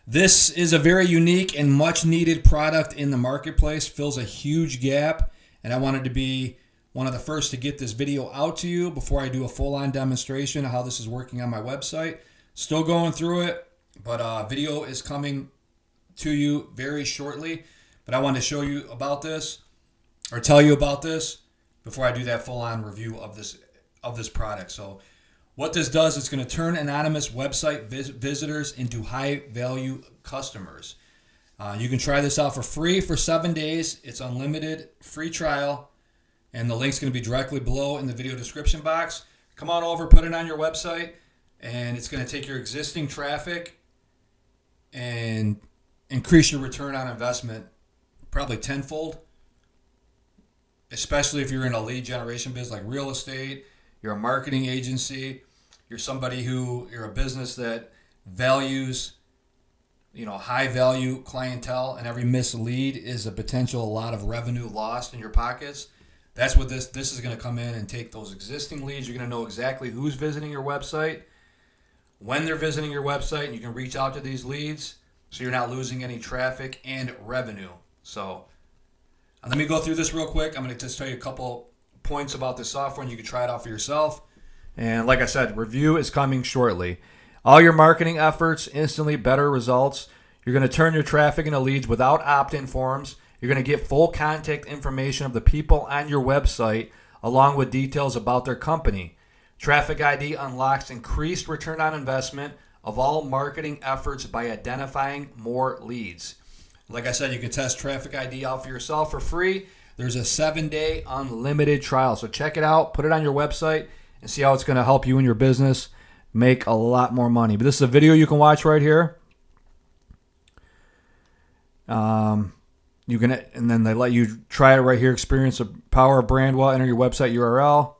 This is a very unique and much needed product in the marketplace, fills a huge gap, and I wanted to be one of the first to get this video out to you before I do a full-on demonstration of how this is working on my website. Still going through it, but video is coming to you very shortly. But I wanted to show you about this, or tell you about this, before I do that full-on review of this product. So what this does, it's going to turn anonymous website visitors into high-value customers. You can try this out for free for 7 days. It's unlimited, free trial, and the link's going to be directly below in the video description box. Come on over, put it on your website, and it's going to take your existing traffic and increase your return on investment probably tenfold, especially if you're in a lead generation business like real estate, you're a marketing agency, you're a business that values, high value clientele, and every missed lead is a potential lot of revenue lost in your pockets. That's what this is going to come in and take those existing leads. You're going to know exactly who's visiting your website, when they're visiting your website, and you can reach out to these leads so you're not losing any traffic and revenue. So let me go through this real quick. I'm going to just tell you a couple points about this software, and you can try it out for yourself. And like I said, review is coming shortly. All your marketing efforts, instantly better results. You're going to turn your traffic into leads without opt-in forms. You're going to get full contact information of the people on your website, along with details about their company. Traffic ID unlocks increased return on investment of all marketing efforts by identifying more leads. Like I said, you can test Traffic ID out for yourself for free. There's a 7-day unlimited trial. So check it out, put it on your website, and see how it's going to help you and your business make a lot more money. But this is a video you can watch right here. And then they let you try it right here. Experience the power of brand well. Enter your website URL,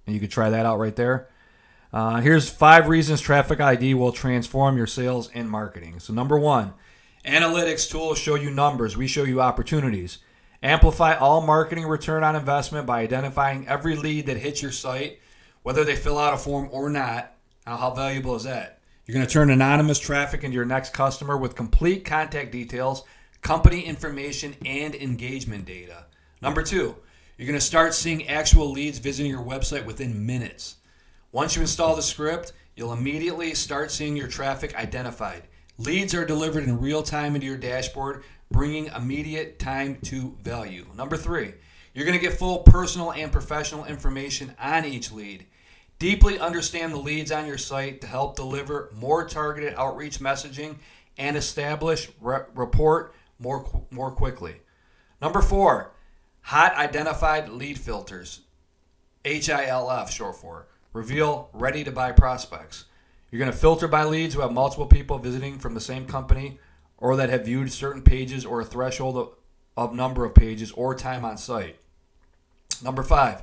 and you can try that out right there. Here's 5 reasons Traffic ID will transform your sales and marketing. So number 1, analytics tools show you numbers. We show you opportunities. Amplify all marketing return on investment by identifying every lead that hits your site, whether they fill out a form or not. Now, how valuable is that? You're going to turn anonymous traffic into your next customer with complete contact details, company information, and engagement data. Number 2, you're going to start seeing actual leads visiting your website within minutes. Once you install the script, you'll immediately start seeing your traffic identified. Leads are delivered in real time into your dashboard, bringing immediate time to value. Number 3, you're going to get full personal and professional information on each lead. Deeply understand the leads on your site to help deliver more targeted outreach messaging and establish rapport more quickly. Number 4, hot identified lead filters, HILF short for, reveal ready to buy prospects. You're going to filter by leads who have multiple people visiting from the same company, or that have viewed certain pages or a threshold of number of pages or time on site. Number 5,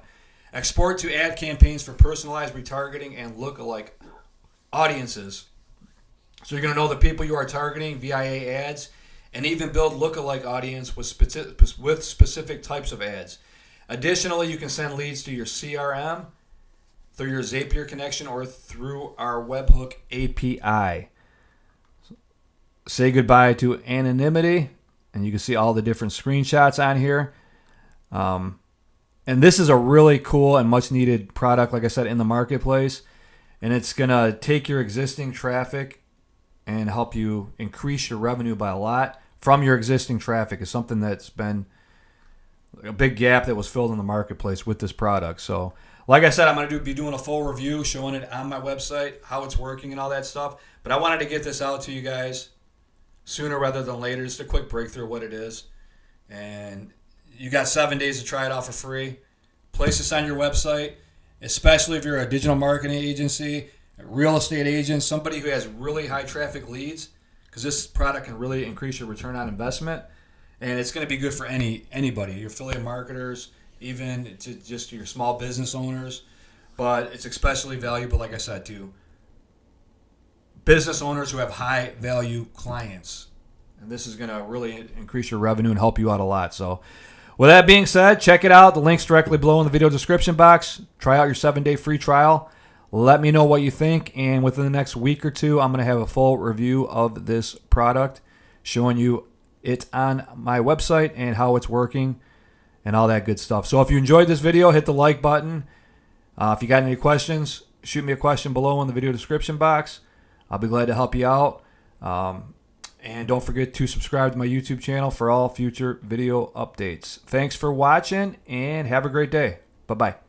export to ad campaigns for personalized retargeting and lookalike audiences. So you're going to know the people you are targeting via ads, and even build lookalike audience with specific types of ads. Additionally, you can send leads to your CRM through your Zapier connection or through our webhook API. Say goodbye to anonymity, and you can see all the different screenshots on here. And this is a really cool and much needed product, like I said, in the marketplace. And it's going to take your existing traffic and help you increase your revenue by a lot from your existing traffic. Is something that's been a big gap that was filled in the marketplace with this product. So like I said, I'm going to be doing a full review, showing it on my website, how it's working and all that stuff. But I wanted to get this out to you guys sooner rather than later. Just a quick breakthrough of what it is. And you got 7 days to try it out for free. Place this on your website, especially if you're a digital marketing agency, a real estate agent, somebody who has really high traffic leads, because this product can really increase your return on investment. And it's going to be good for anybody, your affiliate marketers, even to just your small business owners. But it's especially valuable, like I said, to business owners who have high value clients. And this is going to really increase your revenue and help you out a lot. So with that being said, check it out. The link's directly below in the video description box. Try out your 7-day free trial. Let me know what you think, and within the next week or two, I'm going to have a full review of this product, showing you it on my website and how it's working and all that good stuff. So if you enjoyed this video, hit the like button. If you got any questions, shoot me a question below in the video description box. I'll be glad to help you out. And don't forget to subscribe to my YouTube channel for all future video updates. Thanks for watching, and have a great day. Bye-bye.